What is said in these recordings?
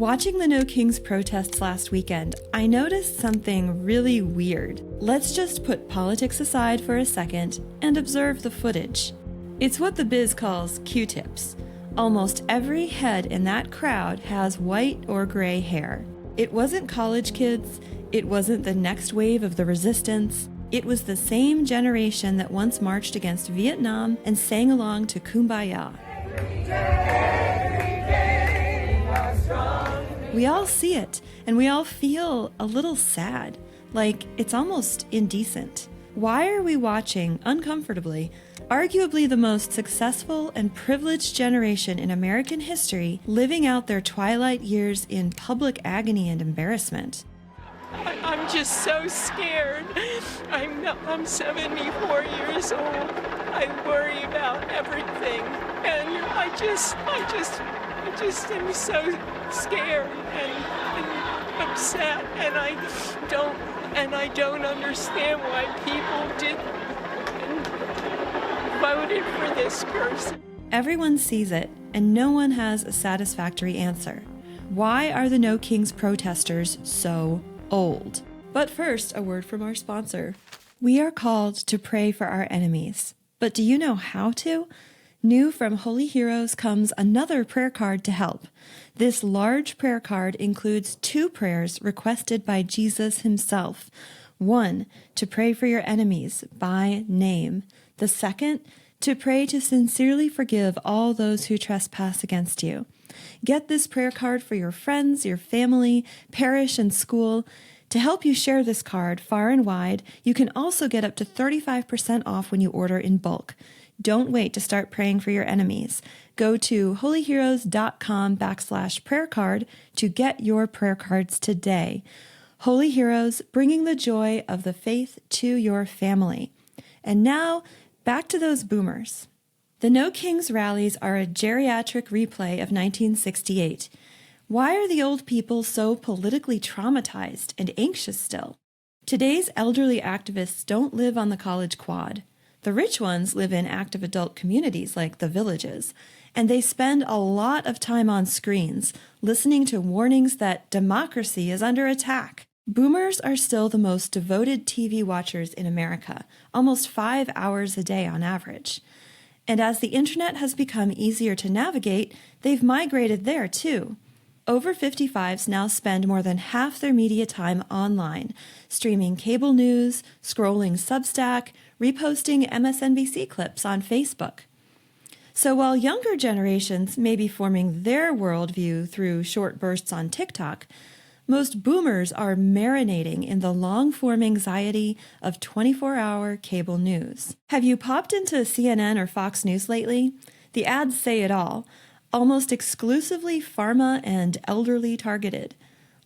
Watching the No Kings protests last weekend, I noticed something really weird. Let's just put politics aside for a second and observe the footage. It's what the biz calls Q-tips. Almost every head in that crowd has white or gray hair. It wasn't college kids, it wasn't the next wave of the resistance. It was the same generation that once marched against Vietnam and sang along to Kumbaya. We all see it, and we all feel a little sad, like it's almost indecent. Why are we watching, uncomfortably, arguably the most successful and privileged generation in American history living out their twilight years in public agony and embarrassment? I'm just so scared. I'm 74 years old. I worry about everything, and I just am so scared and upset, and I don't understand why people voted for this person. Everyone sees it, and no one has a satisfactory answer. Why are the No Kings protesters so old? But first, a word from our sponsor. We are called to pray for our enemies. But do you know how to? New from Holy Heroes comes another prayer card to help. This large prayer card includes 2 prayers requested by Jesus himself. One, to pray for your enemies by name. The second, to pray to sincerely forgive all those who trespass against you. Get this prayer card for your friends, your family, parish, and school. To help you share this card far and wide, you can also get up to 35% off when you order in bulk. Don't wait to start praying for your enemies. Go to holyheroes.com/prayer card to get your prayer cards today. Holy Heroes, bringing the joy of the faith to your family. And now, back to those boomers. The No Kings rallies are a geriatric replay of 1968. Why are the old people so politically traumatized and anxious still? Today's elderly activists don't live on the college quad. The rich ones live in active adult communities like the Villages, and they spend a lot of time on screens, listening to warnings that democracy is under attack. Boomers are still the most devoted TV watchers in America, almost 5 hours a day on average. And as the internet has become easier to navigate, they've migrated there too. Over 55s now spend more than half their media time online, streaming cable news, scrolling Substack, reposting MSNBC clips on Facebook. So while younger generations may be forming their worldview through short bursts on TikTok, most boomers are marinating in the long-form anxiety of 24-hour cable news. Have you popped into CNN or Fox News lately? The ads say it all. Almost exclusively pharma and elderly targeted.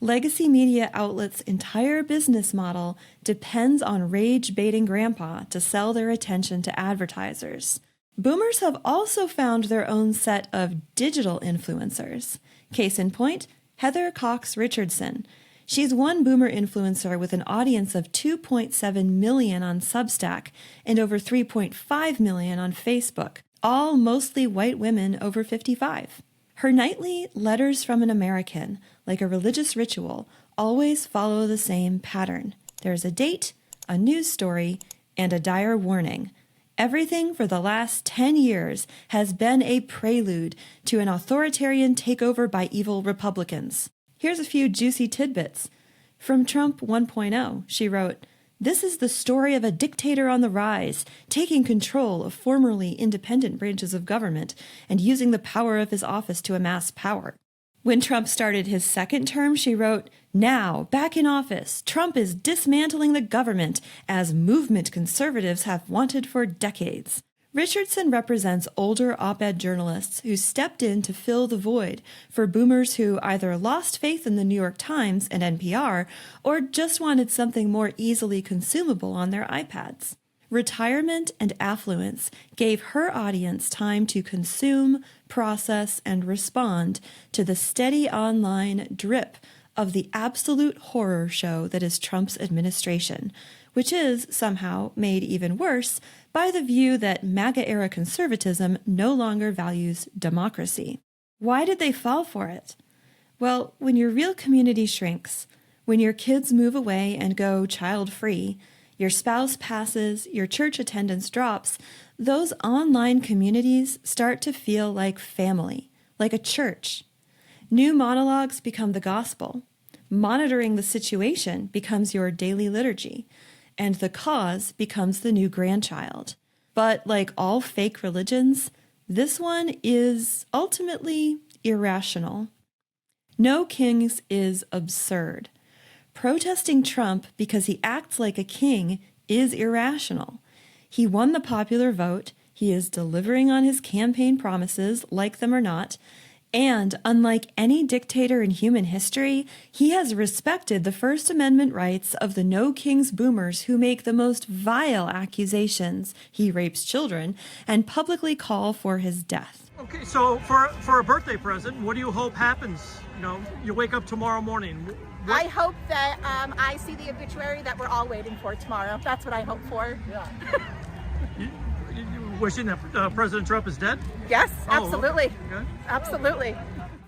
Legacy media outlets' entire business model depends on rage-baiting grandpa to sell their attention to advertisers. Boomers have also found their own set of digital influencers. Case in point, Heather Cox Richardson. She's one boomer influencer with an audience of 2.7 million on Substack and over 3.5 million on Facebook. All mostly white women over 55. Her nightly letters from an American, like a religious ritual, always follow the same pattern. There's a date, a news story, and a dire warning. Everything for the last 10 years has been a prelude to an authoritarian takeover by evil Republicans. Here's a few juicy tidbits. From Trump 1.0, she wrote, "This is the story of a dictator on the rise, taking control of formerly independent branches of government and using the power of his office to amass power." When Trump started his second term, she wrote, "Now, back in office, Trump is dismantling the government as movement conservatives have wanted for decades." Richardson represents older op-ed journalists who stepped in to fill the void for boomers who either lost faith in the New York Times and NPR or just wanted something more easily consumable on their iPads. Retirement and affluence gave her audience time to consume, process, and respond to the steady online drip of the absolute horror show that is Trump's administration, which is somehow made even worse by the view that MAGA-era conservatism no longer values democracy. Why did they fall for it? Well, when your real community shrinks, when your kids move away and go child-free, your spouse passes, your church attendance drops, those online communities start to feel like family, like a church. New monologues become the gospel. Monitoring the situation becomes your daily liturgy, and the cause becomes the new grandchild. But like all fake religions, this one is ultimately irrational. No kings is absurd. Protesting Trump because he acts like a king is irrational. He won the popular vote, he is delivering on his campaign promises, like them or not, and unlike any dictator in human history, he has respected the First Amendment rights of the No Kings boomers who make the most vile accusations, he rapes children, and publicly call for his death. Okay, so for a birthday present, what do you hope happens? You know, you wake up tomorrow morning. I hope that I see the obituary that we're all waiting for tomorrow. That's what I hope for. Yeah. you wishing that President Trump is dead? Yes, absolutely. Okay. Absolutely.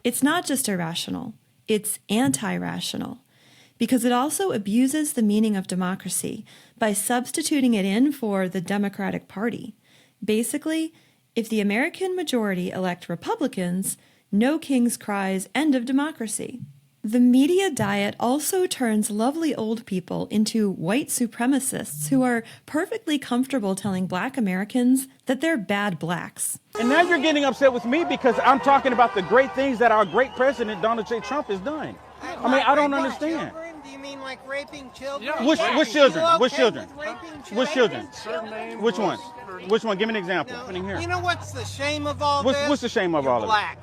It's not just irrational, it's anti-rational, because it also abuses the meaning of democracy by substituting it in for the Democratic Party. Basically, if the American majority elect Republicans, No Kings cries end of democracy. The media diet also turns lovely old people into white supremacists who are perfectly comfortable telling Black Americans that they're bad blacks. And now you're getting upset with me because I'm talking about the great things that our great president, Donald J. Trump, has done. I mean, I don't understand. Children? Do you mean like raping children? Yeah. Which children? You okay Which children? with raping Which children? Which one? No. Which one? Give me an example. No. Here. You know what's the shame of all this? What's the shame of You're all of it? black.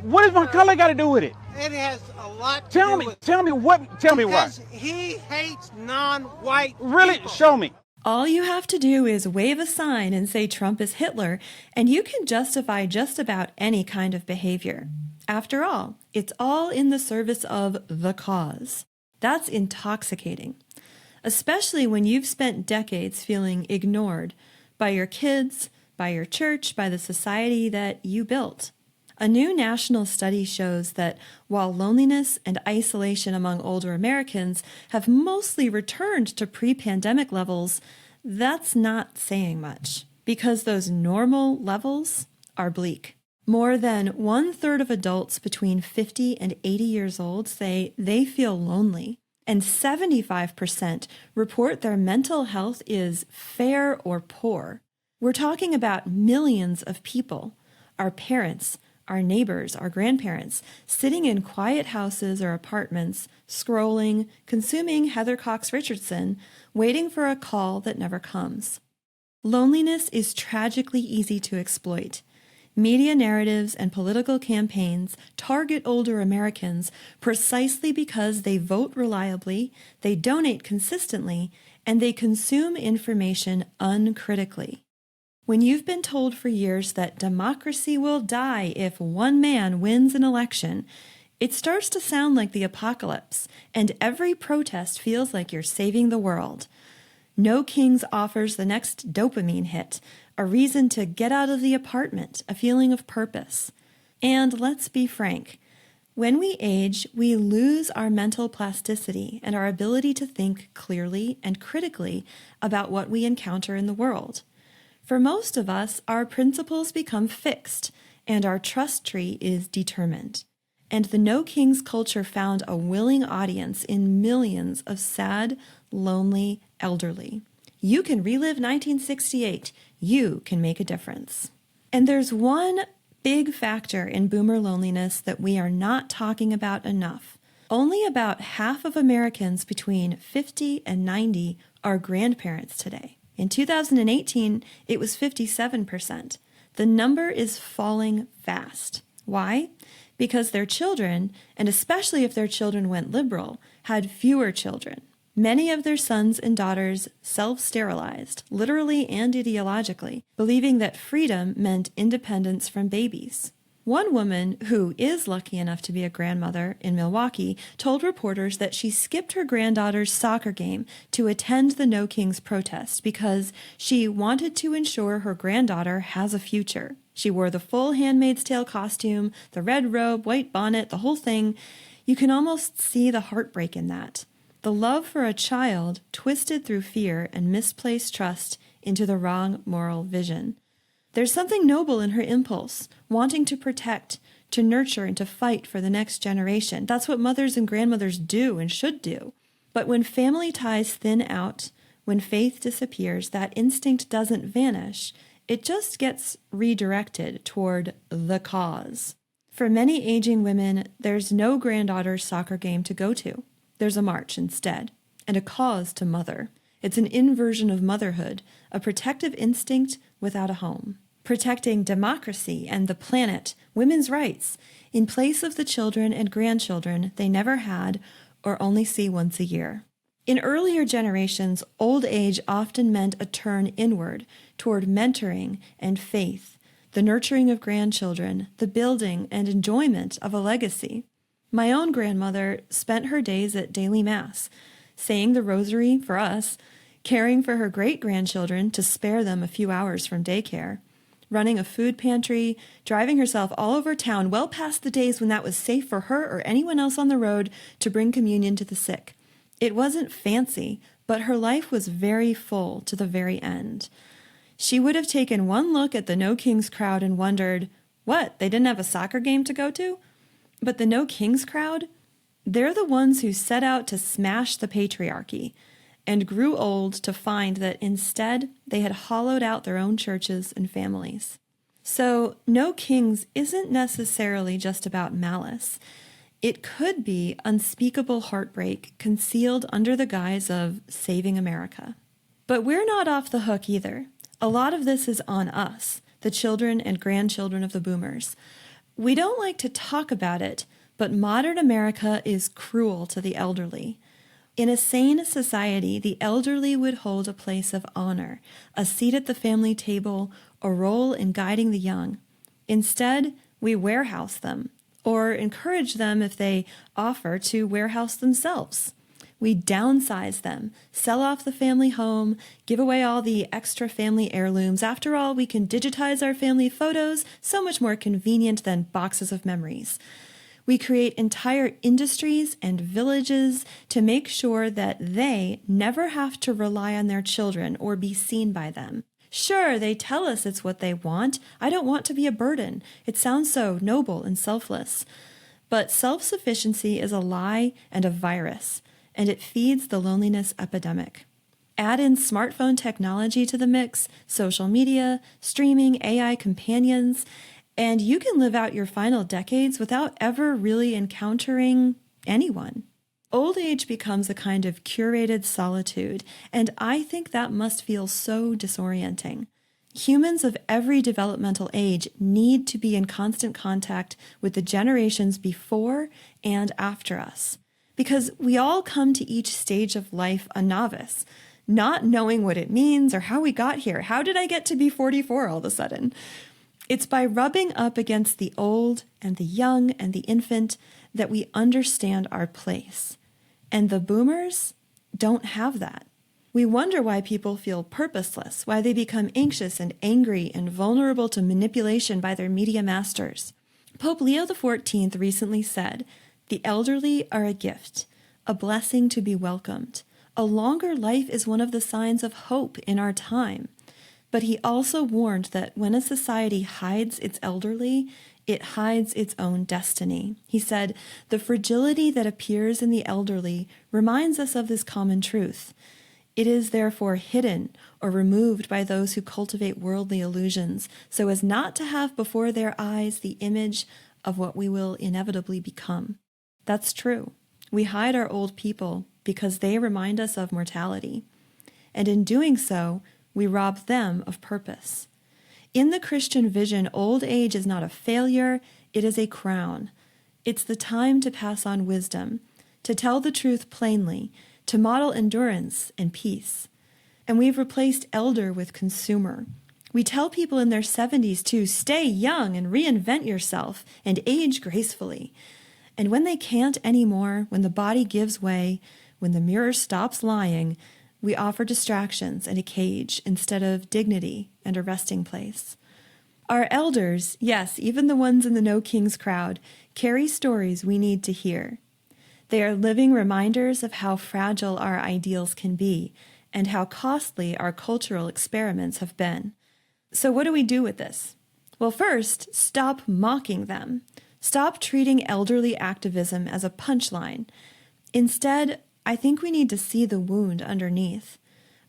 What does my color got to do with it? It has a lot to Tell do me. with Tell me what. Tell me why. Because he hates non-white Really? people. Show me. All you have to do is wave a sign and say Trump is Hitler, and you can justify just about any kind of behavior. After all, it's all in the service of the cause. That's intoxicating, especially when you've spent decades feeling ignored by your kids, by your church, by the society that you built. A new national study shows that while loneliness and isolation among older Americans have mostly returned to pre-pandemic levels, that's not saying much, because those normal levels are bleak. More than 1/3 of adults between 50 and 80 years old say they feel lonely, and 75% report their mental health is fair or poor. We're talking about millions of people, our parents, our neighbors, our grandparents, sitting in quiet houses or apartments, scrolling, consuming Heather Cox Richardson, waiting for a call that never comes. Loneliness is tragically easy to exploit. Media narratives and political campaigns target older Americans precisely because they vote reliably, they donate consistently, and they consume information uncritically. When you've been told for years that democracy will die if one man wins an election, it starts to sound like the apocalypse, and every protest feels like you're saving the world. No Kings offers the next dopamine hit, a reason to get out of the apartment, a feeling of purpose. And let's be frank, when we age, we lose our mental plasticity and our ability to think clearly and critically about what we encounter in the world. For most of us, our principles become fixed, and our trust tree is determined. And the No Kings culture found a willing audience in millions of sad, lonely elderly. You can relive 1968. You can make a difference. And there's one big factor in boomer loneliness that we are not talking about enough. Only about half of Americans between 50 and 90 are grandparents today. In 2018, it was 57%. The number is falling fast. Why? Because their children, and especially if their children went liberal, had fewer children. Many of their sons and daughters self-sterilized, literally and ideologically, believing that freedom meant independence from babies. One woman, who is lucky enough to be a grandmother in Milwaukee, told reporters that she skipped her granddaughter's soccer game to attend the No Kings protest because she wanted to ensure her granddaughter has a future. She wore the full Handmaid's Tale costume, the red robe, white bonnet, the whole thing. You can almost see the heartbreak in that. The love for a child twisted through fear and misplaced trust into the wrong moral vision. There's something noble in her impulse, wanting to protect, to nurture, and to fight for the next generation. That's what mothers and grandmothers do and should do. But when family ties thin out, when faith disappears, that instinct doesn't vanish. It just gets redirected toward the cause. For many aging women, there's no granddaughter's soccer game to go to. There's a march instead, and a cause to mother. It's an inversion of motherhood, a protective instinct without a home. Protecting democracy and the planet, women's rights, in place of the children and grandchildren they never had or only see once a year. In earlier generations, old age often meant a turn inward toward mentoring and faith, the nurturing of grandchildren, the building and enjoyment of a legacy. My own grandmother spent her days at daily mass, saying the rosary for us, caring for her great-grandchildren to spare them a few hours from daycare, running a food pantry, driving herself all over town well past the days when that was safe for her or anyone else on the road to bring communion to the sick. It wasn't fancy, but her life was very full to the very end. She would have taken one look at the No Kings crowd and wondered, what, they didn't have a soccer game to go to? But the No Kings crowd, they're the ones who set out to smash the patriarchy and grew old to find that instead they had hollowed out their own churches and families. So No Kings isn't necessarily just about malice. It could be unspeakable heartbreak concealed under the guise of saving America. But we're not off the hook either. A lot of this is on us, the children and grandchildren of the boomers. We don't like to talk about it, but modern America is cruel to the elderly. In a sane society, the elderly would hold a place of honor, a seat at the family table, a role in guiding the young. Instead, we warehouse them, or encourage them if they offer to warehouse themselves. We downsize them, sell off the family home, give away all the extra family heirlooms. After all, we can digitize our family photos, so much more convenient than boxes of memories. We create entire industries and villages to make sure that they never have to rely on their children or be seen by them. Sure, they tell us it's what they want. I don't want to be a burden. It sounds so noble and selfless. But self-sufficiency is a lie and a virus, and it feeds the loneliness epidemic. Add in smartphone technology to the mix, social media, streaming, AI companions, and you can live out your final decades without ever really encountering anyone. Old age becomes a kind of curated solitude, and I think that must feel so disorienting. Humans of every developmental age need to be in constant contact with the generations before and after us, because we all come to each stage of life a novice, not knowing what it means or how we got here. How did I get to be 44 all of a sudden? It's by rubbing up against the old and the young and the infant that we understand our place. And the boomers don't have that. We wonder why people feel purposeless, why they become anxious and angry and vulnerable to manipulation by their media masters. Pope Leo XIV recently said, "The elderly are a gift, a blessing to be welcomed. A longer life is one of the signs of hope in our time." But he also warned that when a society hides its elderly, it hides its own destiny. He said, "The fragility that appears in the elderly reminds us of this common truth. It is therefore hidden or removed by those who cultivate worldly illusions, so as not to have before their eyes the image of what we will inevitably become." That's true. We hide our old people because they remind us of mortality. And in doing so, we rob them of purpose. In the Christian vision, old age is not a failure, it is a crown. It's the time to pass on wisdom, to tell the truth plainly, to model endurance and peace. And we've replaced elder with consumer. We tell people in their 70s to stay young and reinvent yourself and age gracefully. And when they can't anymore, when the body gives way, when the mirror stops lying, we offer distractions and a cage instead of dignity and a resting place. Our elders, yes, even the ones in the No Kings crowd, carry stories we need to hear. They are living reminders of how fragile our ideals can be and how costly our cultural experiments have been. So what do we do with this? Well, first, stop mocking them. Stop treating elderly activism as a punchline. Instead, I think we need to see the wound underneath.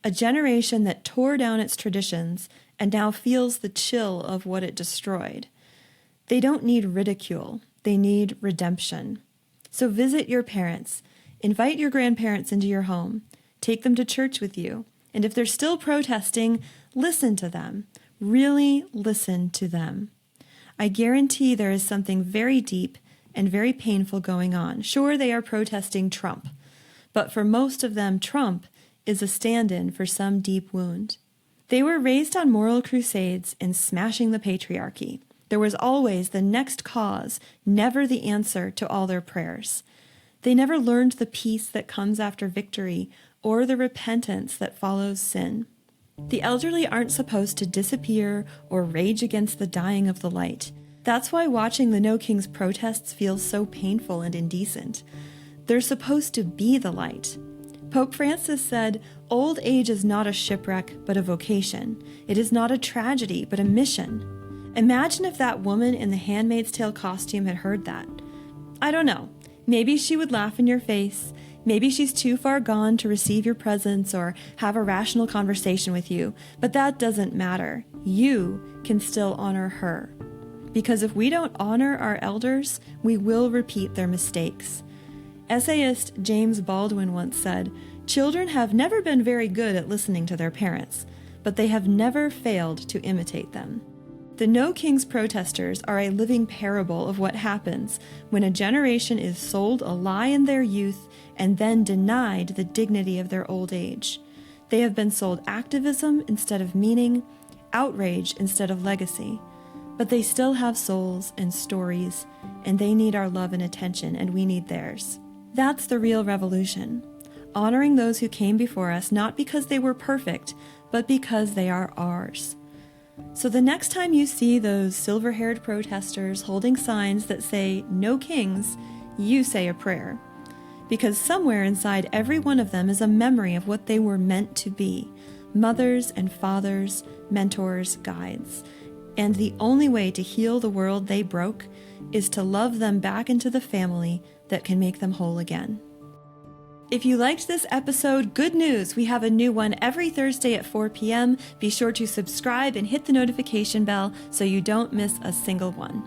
A generation that tore down its traditions and now feels the chill of what it destroyed. They don't need ridicule. They need redemption. So visit your parents. Invite your grandparents into your home. Take them to church with you. And if they're still protesting, listen to them. Really listen to them. I guarantee there is something very deep and very painful going on. Sure, they are protesting Trump. But for most of them, Trump is a stand-in for some deep wound. They were raised on moral crusades and smashing the patriarchy. There was always the next cause, never the answer to all their prayers. They never learned the peace that comes after victory or the repentance that follows sin. The elderly aren't supposed to disappear or rage against the dying of the light. That's why watching the No Kings protests feels so painful and indecent. They're supposed to be the light. Pope Francis said, "Old age is not a shipwreck, but a vocation. It is not a tragedy, but a mission." Imagine if that woman in the Handmaid's Tale costume had heard that. I don't know. Maybe she would laugh in your face. Maybe she's too far gone to receive your presence or have a rational conversation with you, but that doesn't matter. You can still honor her. Because if we don't honor our elders, we will repeat their mistakes. Essayist James Baldwin once said, "Children have never been very good at listening to their parents, but they have never failed to imitate them." The No Kings protesters are a living parable of what happens when a generation is sold a lie in their youth and then denied the dignity of their old age. They have been sold activism instead of meaning, outrage instead of legacy. But they still have souls and stories, and they need our love and attention, and we need theirs. That's the real revolution. Honoring those who came before us not because they were perfect, but because they are ours. So the next time you see those silver-haired protesters holding signs that say, "No Kings," you say a prayer. Because somewhere inside every one of them is a memory of what they were meant to be. Mothers and fathers, mentors, guides. And the only way to heal the world they broke is to love them back into the family that can make them whole again. If you liked this episode, good news! We have a new one every Thursday at 4 p.m. Be sure to subscribe and hit the notification bell so you don't miss a single one.